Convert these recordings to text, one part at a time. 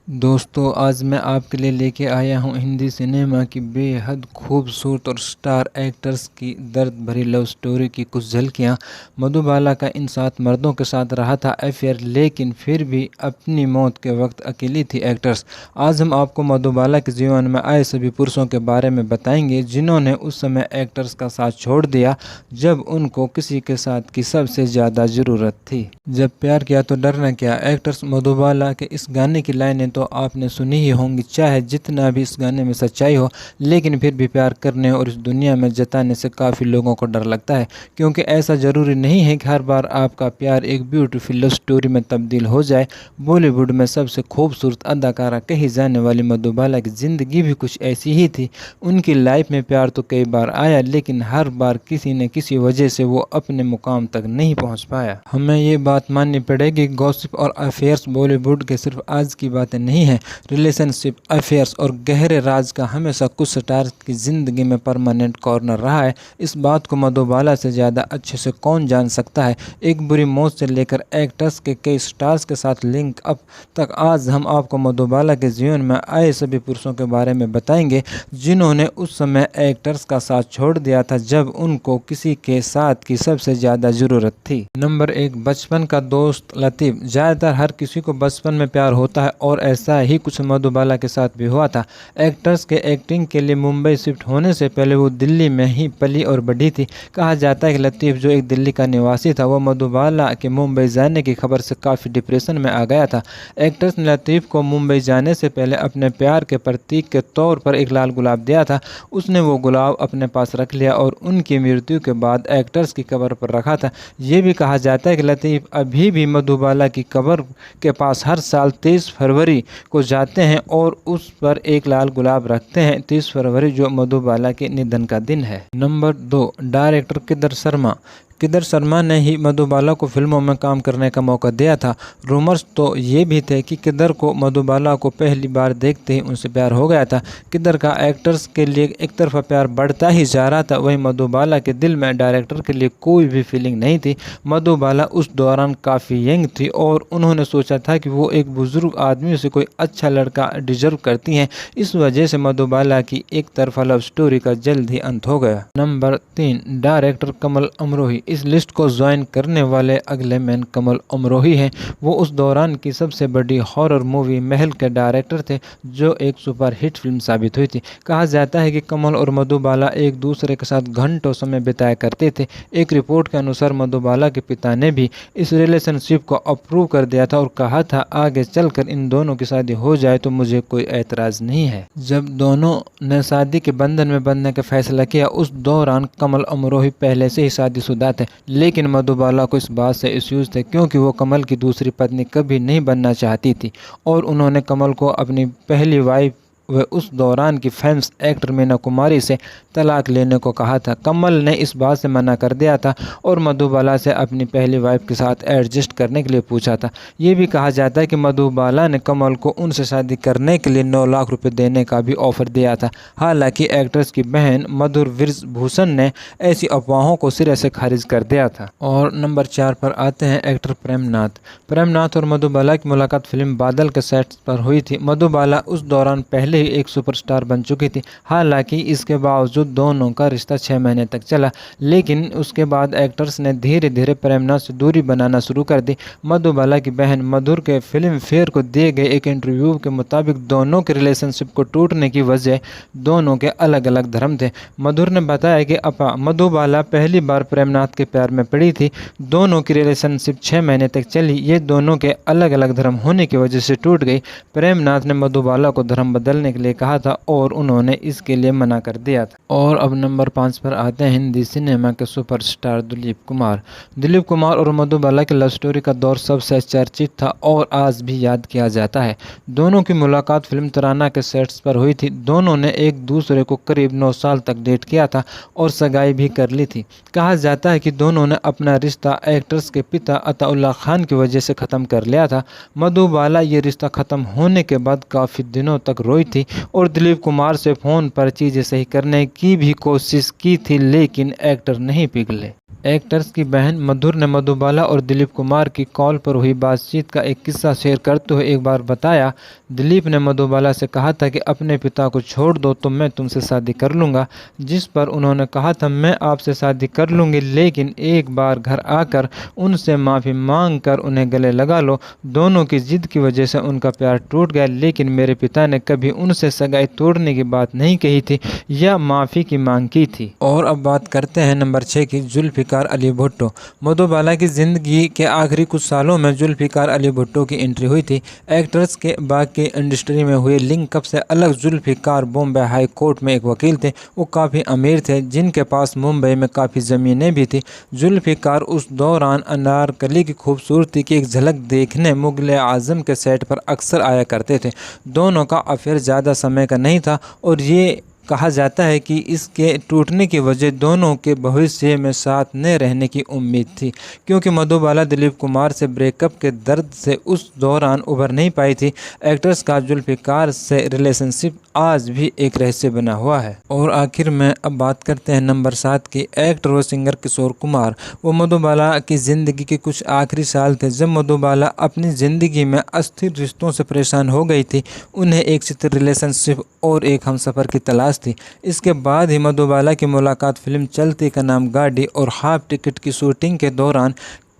दोस्तों, आज मैं आपके लिए लेके आया हूँ हिंदी सिनेमा की बेहद खूबसूरत और स्टार एक्टर्स की दर्द भरी लव स्टोरी की कुछ झलकियाँ। मधुबाला का इन 7 मर्दों के साथ रहा था अफेयर, लेकिन फिर भी अपनी मौत के वक्त अकेली थी एक्टर्स। आज हम आपको मधुबाला के जीवन में आए सभी पुरुषों के बारे में बताएंगे जिन्होंने उस समय एक्टर्स का साथ छोड़ दिया जब उनको किसी के साथ की सबसे ज़्यादा ज़रूरत थी। जब प्यार किया तो डरना क्या। एक्टर्स मधुबाला के इस गाने की लाइनें तो आपने सुनी ही होंगी। चाहे जितना भी इस गाने में सच्चाई हो, लेकिन फिर भी प्यार करने और इस दुनिया में जताने से काफ़ी लोगों को डर लगता है, क्योंकि ऐसा ज़रूरी नहीं है कि हर बार आपका प्यार एक ब्यूटीफुल लव स्टोरी में तब्दील हो जाए। बॉलीवुड में सबसे खूबसूरत अदाकारा कही जाने वाली मधुबाला की ज़िंदगी भी कुछ ऐसी ही थी। उनकी लाइफ में प्यार तो कई बार आया, लेकिन हर बार किसी न किसी वजह से वो अपने मुकाम तक नहीं पहुँच पाया। हमें ये बात माननी पड़ेगी, गॉसिप और अफेयर्स बॉलीवुड के सिर्फ आज की बातें नहीं है। रिलेशनशिप, अफेयर्स और गहरे राज का हमेशा कुछ स्टार्स की ज़िंदगी में परमानेंट कॉर्नर रहा है। इस बात को मधुबाला से ज़्यादा अच्छे से कौन जान सकता है। एक बुरी मौत से लेकर एक्टर्स के कई स्टार्स के साथ लिंक अप तक, आज हम आपको मधुबाला के जीवन में आए सभी पुरुषों के बारे में बताएंगे जिन्होंने उस समय एक्टर्स का साथ छोड़ दिया था जब उनको किसी के साथ की सबसे ज़्यादा ज़रूरत थी। नंबर 1, बचपन का दोस्त लतीफ़। ज़्यादातर हर किसी को बचपन में प्यार होता है और ऐसा ही कुछ मधुबाला के साथ भी हुआ था। एक्टर्स के एक्टिंग के लिए मुंबई शिफ्ट होने से पहले वो दिल्ली में ही पली और बढ़ी थी। कहा जाता है कि लतीफ़, जो एक दिल्ली का निवासी था, वो मधुबाला के मुंबई जाने की खबर से काफ़ी डिप्रेशन में आ गया था। एक्टर्स ने लतीफ़ को मुंबई जाने से पहले अपने प्यार के प्रतीक के तौर पर एक लाल गुलाब दिया था। उसने वो गुलाब अपने पास रख लिया और उनकी मृत्यु के बाद एक्टर्स की कब्र पर रखा था। ये भी कहा जाता है कि लतीफ़ अभी भी मधुबाला की कब्र के पास हर साल 23 फरवरी को जाते हैं और उस पर एक लाल गुलाब रखते हैं। 30 फरवरी जो मधुबाला के निधन का दिन है। Number 2, director Kidar Sharma. किदर शर्मा ने ही मधुबाला को फिल्मों में काम करने का मौका दिया था। रूमर्स तो ये भी थे कि किदर को मधुबाला को पहली बार देखते ही उनसे प्यार हो गया था। किदर का एक्टर्स के लिए एक तरफा प्यार बढ़ता ही जा रहा था, वहीं मधुबाला के दिल में डायरेक्टर के लिए कोई भी फीलिंग नहीं थी। मधुबाला उस दौरान काफ़ी यंग थी और उन्होंने सोचा था कि वो एक बुजुर्ग आदमी से कोई अच्छा लड़का डिजर्व करती हैं। इस वजह से मधुबाला की एक तरफा लव स्टोरी का जल्द ही अंत हो गया। नंबर 3, डायरेक्टर कमल अमरोही। इस लिस्ट को ज्वाइन करने वाले अगले मैन कमल अमरोही हैं। वो उस दौरान की सबसे बड़ी हॉरर मूवी महल के डायरेक्टर थे, जो एक सुपरहिट फिल्म साबित हुई थी। कहा जाता है कि कमल और मधुबाला एक दूसरे के साथ घंटों समय बिताया करते थे। एक रिपोर्ट के अनुसार मधुबाला के पिता ने भी इस रिलेशनशिप को अप्रूव कर दिया था और कहा था, आगे चलकर इन दोनों की शादी हो जाए तो मुझे कोई एतराज़ नहीं है। जब दोनों ने शादी के बंधन में बंधने का फैसला किया, उस दौरान कमल अमरोही पहले से ही शादीशुदा थे, लेकिन मधुबाला को इस बात से इश्यूज थे क्योंकि वो कमल की दूसरी पत्नी कभी नहीं बनना चाहती थी और उन्होंने कमल को अपनी पहली वाइफ व उस दौरान की फेमस एक्टर मीना कुमारी से तलाक लेने को कहा था। कमल ने इस बात से मना कर दिया था और मधुबाला से अपनी पहली वाइफ के साथ एडजस्ट करने के लिए पूछा था। ये भी कहा जाता है कि मधुबाला ने कमल को उनसे शादी करने के लिए 9 लाख रुपए देने का भी ऑफर दिया था। हालांकि एक्ट्रेस की बहन मधुर विरभूषण ने ऐसी अफवाहों को सिरे से खारिज कर दिया था। और नंबर 4 पर आते हैं एक्टर प्रेमनाथ। प्रेमनाथ और मधुबाला की मुलाकात फिल्म बादल के सेट पर हुई थी। मधुबाला उस दौरान पहले ही एक सुपरस्टार बन चुकी थी। हालांकि इसके बावजूद दोनों का रिश्ता 6 महीने तक चला, लेकिन उसके बाद एक्टर्स ने धीरे धीरे प्रेमनाथ से दूरी बनाना शुरू कर दी। मधुबाला की बहन मधुर के फिल्म फेयर को दिए गए एक इंटरव्यू के मुताबिक दोनों के रिलेशनशिप को टूटने की वजह दोनों के अलग अलग धर्म थे। मधुर ने बताया कि अपा मधुबाला पहली बार प्रेमनाथ के प्यार में पड़ी थी। दोनों की रिलेशनशिप 6 महीने तक चली। ये दोनों के अलग अलग धर्म होने की वजह से टूट गई। प्रेमनाथ ने मधुबाला को धर्म बदलने के लिए कहा था और उन्होंने इसके लिए मना कर दिया था। और अब नंबर 5 पर आते हैं हिंदी सिनेमा के सुपरस्टार दिलीप कुमार। दिलीप कुमार और मधुबाला की लव स्टोरी का दौर सबसे चर्चित था और आज भी याद किया जाता है। दोनों की मुलाकात फिल्म तराना के सेट्स पर हुई थी। दोनों ने एक दूसरे को करीब 9 साल तक डेट किया था और सगाई भी कर ली थी। कहा जाता है कि दोनों ने अपना रिश्ता एक्ट्रेस के पिता अताउल्ला खान की वजह से ख़त्म कर लिया था। मधुबाला ये रिश्ता ख़त्म होने के बाद काफ़ी दिनों तक रोई थी और दिलीप कुमार से फ़ोन पर चीज़ें सही करने की भी कोशिश की थी, लेकिन एक्टर नहीं पिघले। एक्टर्स की बहन मधुर ने मधुबाला और दिलीप कुमार की कॉल पर हुई बातचीत का एक किस्सा शेयर करते हुए एक बार बताया, दिलीप ने मधुबाला से कहा था कि अपने पिता को छोड़ दो तो मैं तुमसे शादी कर लूँगा, जिस पर उन्होंने कहा था मैं आपसे शादी कर लूँगी, लेकिन एक बार घर आकर उनसे माफ़ी मांग कर उन्हें गले लगा लो। दोनों की जिद की वजह से उनका प्यार टूट गया, लेकिन मेरे पिता ने कभी उनसे सगाई तोड़ने की बात नहीं कही थी या माफ़ी की मांग की थी। और अब बात करते हैं नंबर 6 की, जुल्फ़िकार अली भुट्टो। मधुबाला की ज़िंदगी के आखिरी कुछ सालों में जुल्फ़िकार अली भुट्टो की एंट्री हुई थी। एक्ट्रेस के बाकी इंडस्ट्री में हुए लिंकअप से अलग जुल्फ़िकार बॉम्बे हाई कोर्ट में एक वकील थे। वो काफ़ी अमीर थे, जिनके पास मुंबई में काफ़ी ज़मीनें भी थी। जुल्फ़िकार उस दौरान अनारकली की खूबसूरती की एक झलक देखने मुग़ल आज़म के सेट पर अक्सर आया करते थे। दोनों का अफेयर ज़्यादा समय का नहीं था और ये कहा जाता है कि इसके टूटने की वजह दोनों के भविष्य में साथ न रहने की उम्मीद थी, क्योंकि मधुबाला दिलीप कुमार से ब्रेकअप के दर्द से उस दौरान उभर नहीं पाई थी। एक्ट्रेस का जुल्फ़िकार से रिलेशनशिप आज भी एक रहस्य बना हुआ है। और आखिर में अब बात करते हैं नंबर 7 की, एक्टर व सिंगर किशोर कुमार। वो मधुबाला की ज़िंदगी के कुछ आखिरी साल थे जब मधुबाला अपनी ज़िंदगी में अस्थिर रिश्तों से परेशान हो गई थी। उन्हें एक स्थिर रिलेशनशिप और एक हमसफ़र की तलाश थी। इसके बाद ही मधुबाला की मुलाकात फिल्म चलती का नाम गाड़ी और हाफ टिकट की शूटिंग के दौरान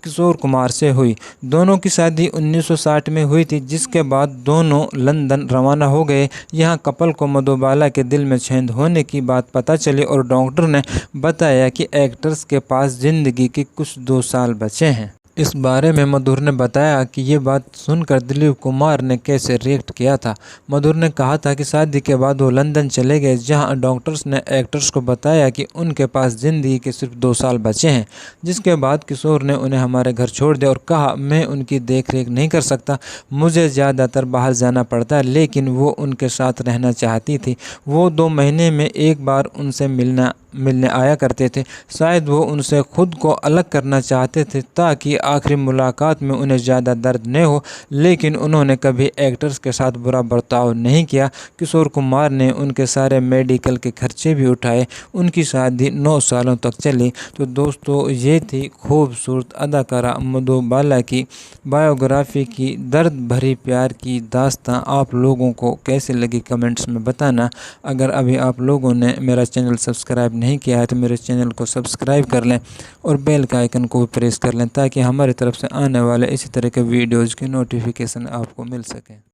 किशोर कुमार से हुई। दोनों की शादी 1960 में हुई थी, जिसके बाद दोनों लंदन रवाना हो गए। यहाँ कपल को मधुबाला के दिल में छेद होने की बात पता चली और डॉक्टर ने बताया कि एक्ट्रेस के पास ज़िंदगी के कुछ 2 साल बचे हैं। इस बारे में मधुर ने बताया कि ये बात सुनकर दिलीप कुमार ने कैसे रिएक्ट किया था। मधुर ने कहा था कि शादी के बाद वो लंदन चले गए, जहां डॉक्टर्स ने एक्टर्स को बताया कि उनके पास ज़िंदगी के सिर्फ 2 साल बचे हैं। जिसके बाद किशोर ने उन्हें हमारे घर छोड़ दिया और कहा, मैं उनकी देख रेख नहीं कर सकता, मुझे ज़्यादातर बाहर जाना पड़ता है, लेकिन वो उनके साथ रहना चाहती थी। वो 2 महीने में एक बार उनसे मिलने आया करते थे। शायद वो उनसे खुद को अलग करना चाहते थे ताकि आखिरी मुलाकात में उन्हें ज़्यादा दर्द न हो, लेकिन उन्होंने कभी एक्टर्स के साथ बुरा बर्ताव नहीं किया। किशोर कुमार ने उनके सारे मेडिकल के खर्चे भी उठाए। उनकी शादी 9 सालों तक चली। तो दोस्तों, ये थी खूबसूरत अदाकारा मधुबाला की बायोग्राफी की दर्द भरी प्यार की दास्तां। आप लोगों को कैसे लगी कमेंट्स में बताना। अगर अभी आप लोगों ने मेरा चैनल सब्सक्राइब नहीं किया है तो मेरे चैनल को सब्सक्राइब कर लें और बेल का आइकन को भी प्रेस कर लें, ताकि हमारी तरफ से आने वाले इसी तरह के वीडियोज़ की नोटिफिकेशन आपको मिल सके।